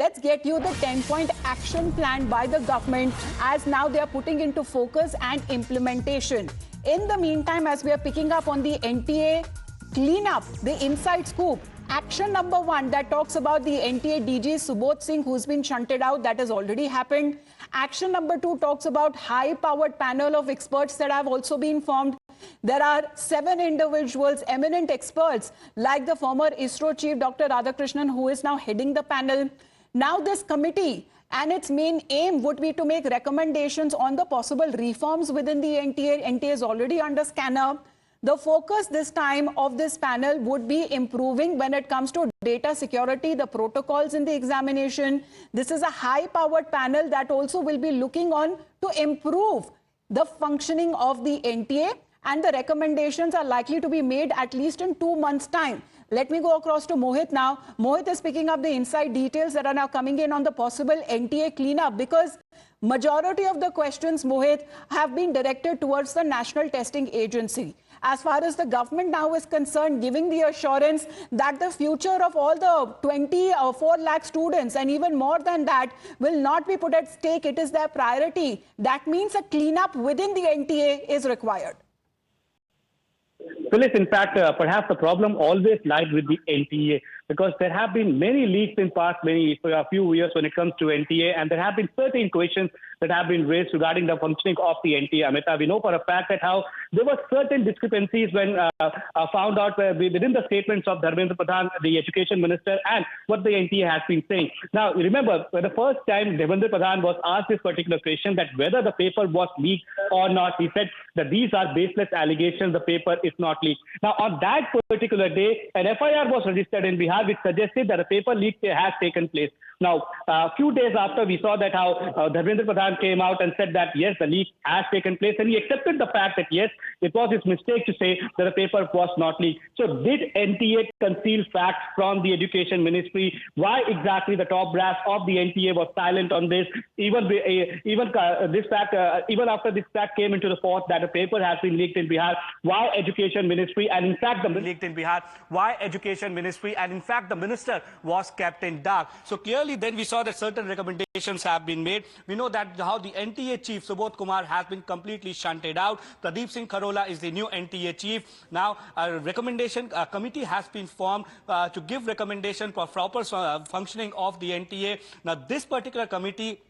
let's get you the 10-point action plan by the government, as now they are putting into focus and implementation. In the meantime, as we are picking up on the NTA cleanup, the inside scoop, action number 1 that talks about the NTA DG Subodh Singh, who's been shunted out, that has already happened. Action number 2 talks about high-powered panel of experts that have also been formed. There are 7 individuals, eminent experts, like the former ISRO chief, Dr. Radhakrishnan, who is now heading the panel. Now this committee and its main aim would be to make recommendations on the possible reforms within the NTA. NTA is already under scanner. The focus this time of this panel would be improving when it comes to data security, the protocols in the examination. This is a high-powered panel that also will be looking on to improve the functioning of the NTA, and the recommendations are likely to be made at least in 2 months' time. Let me go across to Mohit now. Mohit is picking up the inside details that are now coming in on the possible NTA cleanup, because majority of the questions, Mohit, have been directed towards the National Testing Agency. As far as the government now is concerned, giving the assurance that the future of all the 24 lakh students and even more than that will not be put at stake. It is their priority. That means a cleanup within the NTA is required. Phyllis, in fact, perhaps the problem always lied with the NTA, because there have been many leaks in past a few years when it comes to NTA, and there have been certain questions that have been raised regarding the functioning of the NTA. Amita, we know for a fact that how there were certain discrepancies when found out within the statements of Dharmendra Pradhan, the education minister, and what the NTA has been saying. Now, remember, for the first time, Dharmendra Pradhan was asked this particular question, that whether the paper was leaked or not. He said that these are baseless allegations, the paper is not leaked. Now, on that particular day, an FIR was registered in Bihar which suggested that a paper leak has taken place. Now, a few days after, we saw that how Dharmendra Pradhan came out and said that, yes, the leak has taken place, and he accepted the fact that, yes, it was his mistake to say that the paper was not leaked. So did NTA conceal facts from the Education Ministry? Why exactly the top brass of the NTA was silent on this? Even after this fact came into the fore that a paper has been leaked in Bihar, why Education Ministry and in fact the leaked in Bihar, why Education Ministry and in fact the minister was kept in dark? So clearly then we saw that certain recommendations have been made. We know that how the NTA chief Subodh Kumar has been completely shunted out. Pradeep Singh Kharola is the new NTA chief. Now a committee has been formed to give recommendation for proper functioning of the NTA. Now this particular committee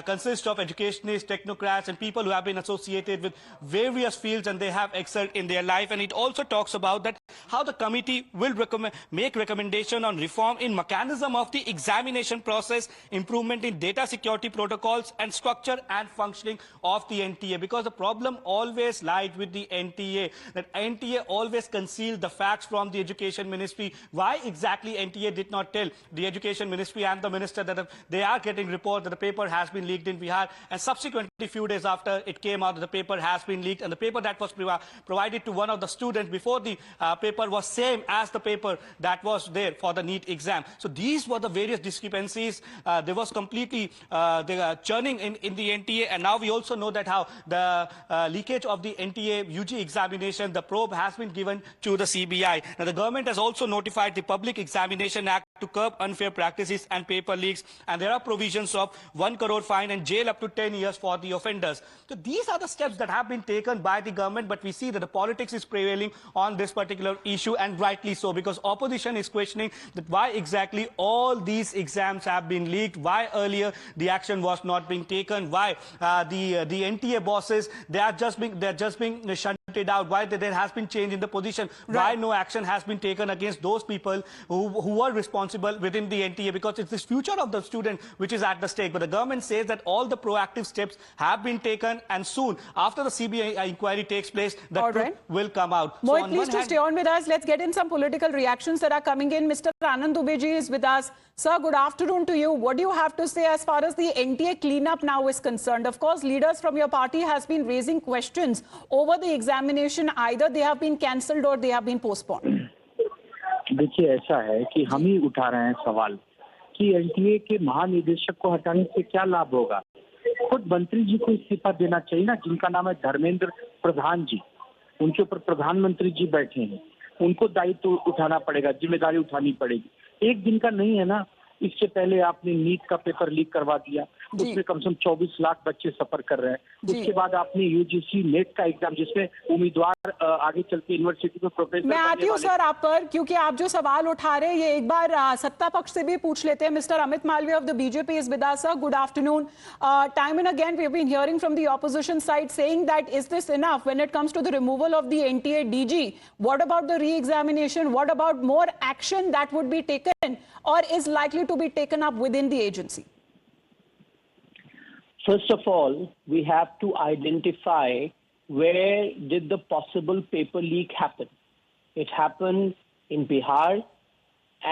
consists of educationists, technocrats, and people who have been associated with various fields and they have excelled in their life. And it also talks about that how the committee will make recommendation on reform in mechanism of the examination process, improvement in data security protocols, and structure and functioning of the NTA. Because the problem always lied with the NTA, that NTA always concealed the facts from the Education Ministry. Why exactly NTA did not tell the Education Ministry and the minister that they are getting report that the paper has been leaked in Bihar, and subsequently few days after it came out that the paper has been leaked, and the paper that was provided to one of the students before the paper was same as the paper that was there for the NEET exam. So these were the various discrepancies. There was completely churning in the NTA, and now we also know that how the leakage of the NTA UG examination, the probe has been given to the CBI. Now the government has also notified the Public Examination Act to curb unfair practices and paper leaks, and there are provisions of 1 crore fine and jail up to 10 years for the offenders. So these are the steps that have been taken by the government, but we see that the politics is prevailing on this particular issue, and rightly so, because opposition is questioning that why exactly all these exams have been leaked, why earlier the action was not being taken, why the NTA bosses, they're just being shunted out, why there has been change in the position, why no action has been taken against those people who were responsible within the NTA, because it's the future of the student which is at the stake. But the government says that all the proactive steps have been taken, and soon after the CBI inquiry takes place, the truth will come out. Mohit, please to stay on with us. Let's get in some political reactions that are coming in. Mr. Anand Dubey ji is with us. Sir, good afternoon to you. What do you have to say as far as the NTA cleanup now is concerned? Of course, leaders from your party has been raising questions over the examination. Either they have been cancelled or they have been postponed. देखिए, ऐसा है कि हम ही उठा रहे हैं सवाल कि एनटीए के महानिदेशक को हटाने से क्या लाभ होगा। खुद मंत्री जी को इस्तीफा देना चाहिए ना, जिनका नाम है धर्मेंद्र प्रधान जी। उनके ऊपर प्रधानमंत्री जी बैठे हैं, उनको दायित्व उठाना पड़ेगा, जिम्मेदारी उठानी पड़ेगी। एक दिन का नहीं है ना, इससे पहले आपने नीट का पेपर लीक करवा दिया, जी। उसमें कम से कम 24 लाख बच्चे सफर कर रहे हैं। जी। उसके बाद आपने यूजीसी नेट का एग्जाम, जिसमें उम्मीदवार आगे चल के यूनिवर्सिटी में प्रोफेसर मैं आती हूँ सर आप पर, क्योंकि आप जो सवाल उठा रहे हैं ये एक बार सत्ता पक्ष से भी पूछ लेते हैं। Mister Amit Malviya of the BJP is with us, sir. Good afternoon. Time and again we have been hearing from the opposition side saying that is this enough when it comes to the removal of the NTA DG? What about the reexamination? What about more action that would be taken or is likely to be taken up within the agency? First of all, we have to identify where did the possible paper leak happen. It happened in Bihar,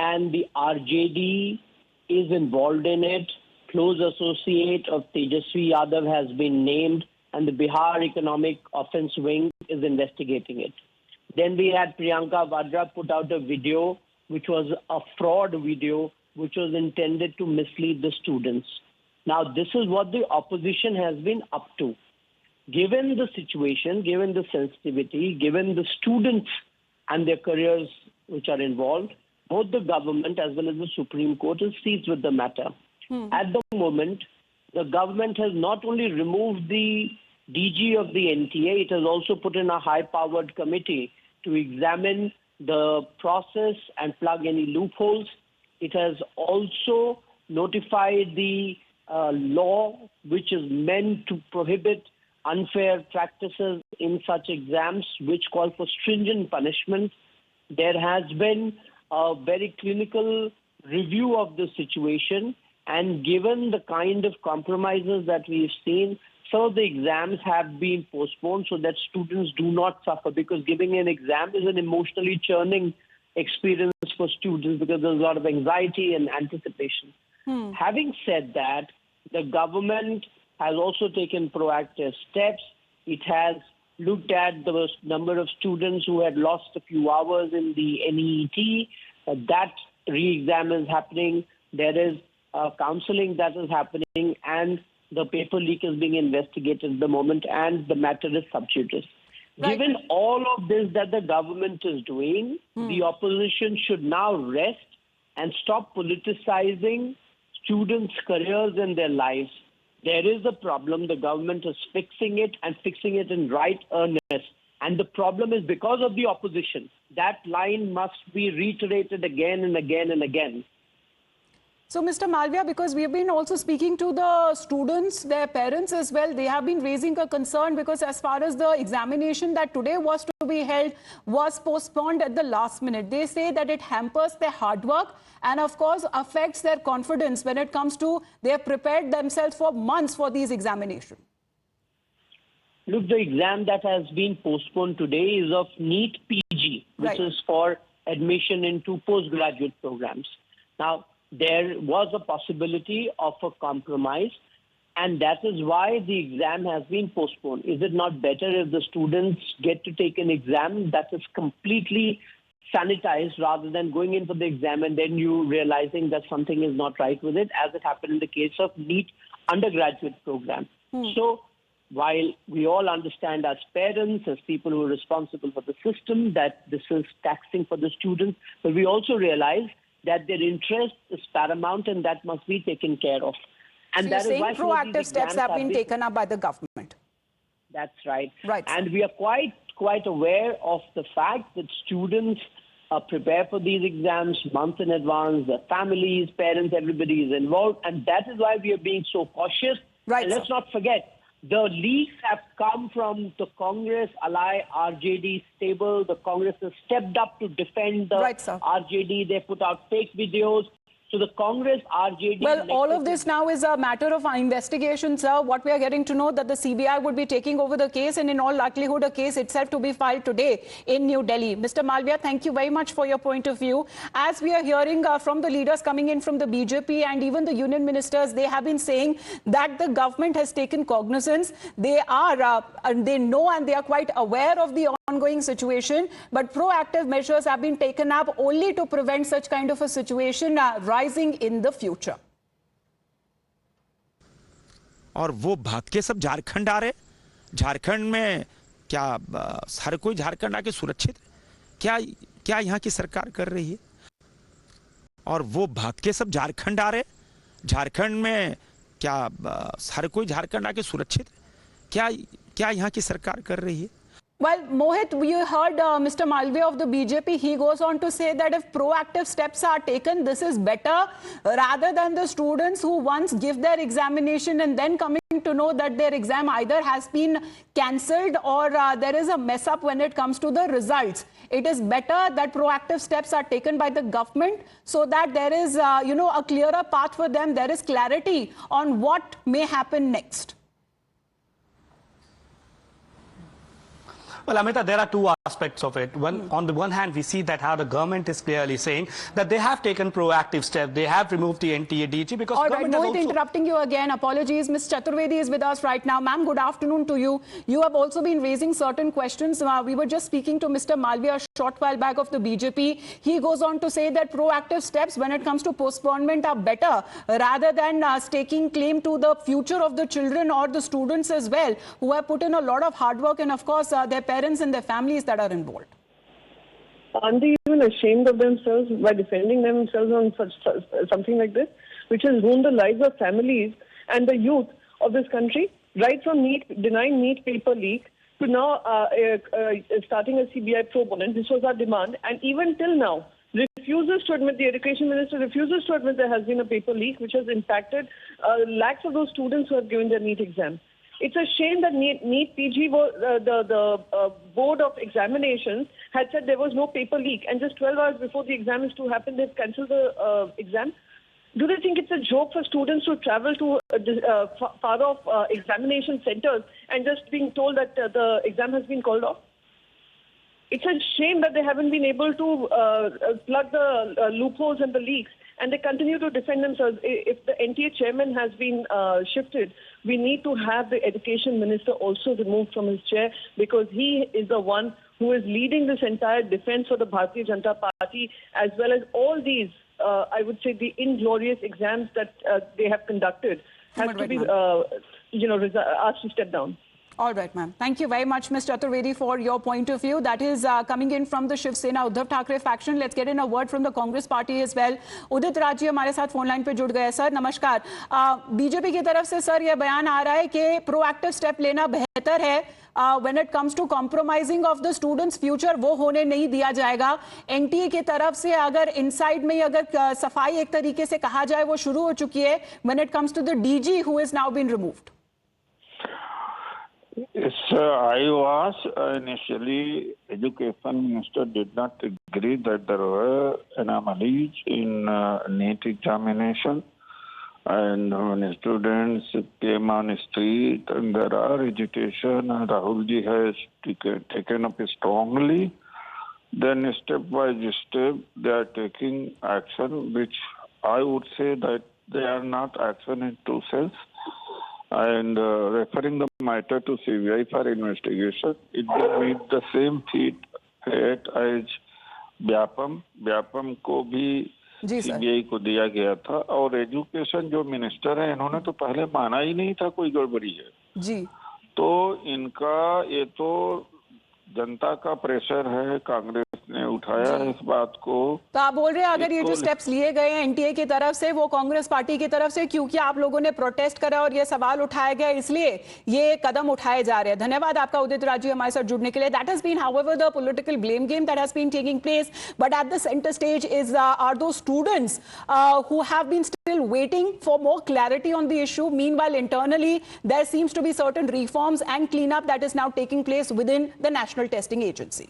and the RJD is involved in it. Close associate of Tejasvi Yadav has been named, and the Bihar Economic Offense Wing is investigating it. Then we had Priyanka Vadra put out a video, which was a fraud video, which was intended to mislead the students. Now, this is what the opposition has been up to. Given the situation, given the sensitivity, given the students and their careers which are involved, both the government as well as the Supreme Court is seized with the matter. At the moment, the government has not only removed the DG of the NTA, it has also put in a high-powered committee to examine the process and plug any loopholes. It has also notified the law which is meant to prohibit unfair practices in such exams, which call for stringent punishment. There has been a very clinical review of the situation, and given the kind of compromises that we've seen, some of the exams have been postponed so that students do not suffer, because giving an exam is an emotionally churning experience for students because there's a lot of anxiety and anticipation. Having said that, the government has also taken proactive steps. It has looked at the number of students who had lost a few hours in the NEET. That re-exam is happening. There is counseling that is happening, and the paper leak is being investigated at the moment, and the matter is sub judice. Right. Given all of this that the government is doing, the opposition should now rest and stop politicizing students' careers and their lives. There is a problem. The government is fixing it, and fixing it in right earnest. And the problem is because of the opposition. That line must be reiterated again and again and again. So, Mr. Malviya, because we have been also speaking to the students, their parents as well, they have been raising a concern because as far as the examination that today was to be held was postponed at the last minute. They say that it hampers their hard work and, of course, affects their confidence when it comes to they have prepared themselves for months for these examinations. Look, the exam that has been postponed today is of NEET PG, which Right. is for admission into postgraduate programs. Now, there was a possibility of a compromise, and that is why the exam has been postponed. Is it not better if the students get to take an exam that is completely sanitized rather than going in for the exam and then you realizing that something is not right with it, as it happened in the case of NEET undergraduate program? So, while we all understand as parents, as people who are responsible for the system, that this is taxing for the students, but we also realize that their interest is paramount and that must be taken care of. And So that you're is why saying some of these proactive steps exams have been taken up by the government. That's right. Right. And we are quite aware of the fact that students prepare for these exams months in advance. Their families, parents, everybody is involved. And that is why we are being so cautious. Right, And let's sir. not forget, the leaks have come from the Congress ally RJD stable. The Congress has stepped up to defend the Right, sir. RJD. They put out fake videos. So the Congress RJD... Well, all of this now is a matter of investigation, sir. What we are getting to know that the CBI would be taking over the case and in all likelihood a case itself to be filed today in New Delhi. Mr. Malviya, thank you very much for your point of view. As we are hearing from the leaders coming in from the BJP and even the union ministers, they have been saying that the government has taken cognizance. They are, they know and they are quite aware of the ongoing situation, but proactive measures have been taken up only to prevent such kind of a situation rising in the future. और वो भाग के सब झारखंड आ रहे। झारखंड में क्या हर कोई झारखंड आके सुरक्षित क्या क्या यहाँ की सरकार कर रही है? और वो भाग के सब झारखंड आ रहे। झारखंड में क्या हर कोई झारखंड आके सुरक्षित क्या क्या यहाँ की सरकार कर रही है? Well, Mohit, we heard Mr. Malviya of the BJP. He goes on to say that if proactive steps are taken, this is better rather than the students who once give their examination and then coming to know that their exam either has been cancelled or there is a mess up when it comes to the results. It is better that proactive steps are taken by the government so that there is, a clearer path for them. There is clarity on what may happen next. Well, Amita, there are two aspects of it. One, on the one hand, we see that how the government is clearly saying that they have taken proactive steps. They have removed the NTA DG because all right, government has Mohit, also... interrupting you again. Apologies. Ms. Chaturvedi is with us right now. Ma'am, good afternoon to you. You have also been raising certain questions. We were just speaking to Mr. Malviya a short while back of the BJP. He goes on to say that proactive steps when it comes to postponement are better rather than staking claim to the future of the children or the students as well, who have put in a lot of hard work and, of course, their parents and their families that are involved. Aren't they even ashamed of themselves by defending themselves on something like this, which has ruined the lives of families and the youth of this country? Right from denying NEET paper leak to now starting a CBI probe on it. This was our demand, and even till now, refuses to admit, the Education Minister refuses to admit there has been a paper leak which has impacted lakhs of those students who have given their NEET exam. It's a shame that NEET PG, the Board of Examinations, had said there was no paper leak, and just 12 hours before the exam is to happen, they've cancelled the exam. Do they think it's a joke for students to travel to far-off examination centers and just being told that the exam has been called off? It's a shame that they haven't been able to plug the loopholes and the leaks, and they continue to defend themselves. If the NTA chairman has been shifted, we need to have the Education Minister also removed from his chair, because he is the one who is leading this entire defense for the Bharatiya Janata Party, as well as all these, I would say, the inglorious exams that they have conducted, has to be, asked to step down. All right, ma'am. Thank you very much, Ms. Chaturvedi, for your point of view. That is coming in from the Shiv Sena Uddhav Thackeray faction. Let's get in a word from the Congress party as well. Udit Raj ji हमारे साथ phone line पे जुड़ गए. Sir नमस्कार. BJP की तरफ से sir ये बयान आ रहा है कि प्रोएक्टिव स्टेप लेना बेहतर है. When it comes to compromising of the students' future, वो होने नहीं दिया जाएगा. NTA की तरफ से अगर इनसाइड में अगर सफाई एक तरीके से कहा जाए वो शुरू हो चुकी है. When it comes to the DG who is now been removed. Yes, I was initially, Education Minister did not agree that there were anomalies in NEET examination, and when students came on street and there are agitation, and Rahul ji has taken up strongly, then step by step they are taking action, which I would say that they are not action in true sense. And referring the matter to CBI for investigation, it will meet the same fate as Vyapam. Vyapam को भी CBI को दिया गया था, और education जो minister है इन्होंने तो पहले माना ही नहीं था कोई गड़बड़ी है जी. तो इनका ये तो जनता का प्रेशर है, कांग्रेस ने उठाया इस बात को. तो आप बोल रहे हैं अगर ये जो स्टेप्स लिए गए हैं NTA की तरफ से वो कांग्रेस पार्टी की तरफ से क्योंकि आप लोगों ने प्रोटेस्ट करा और ये सवाल उठाया गया इसलिए ये कदम उठाए जा रहे हैं. धन्यवाद आपका उदित राज जी हमारे साथ जुड़ने के लिए. That has been however the political blame game that has been taking place, but at the centre stage is our दो students who have been still waiting for more clarity on the issue. Meanwhile, internally there seems to be certain reforms and cleanup that is now taking place within the National Testing Agency.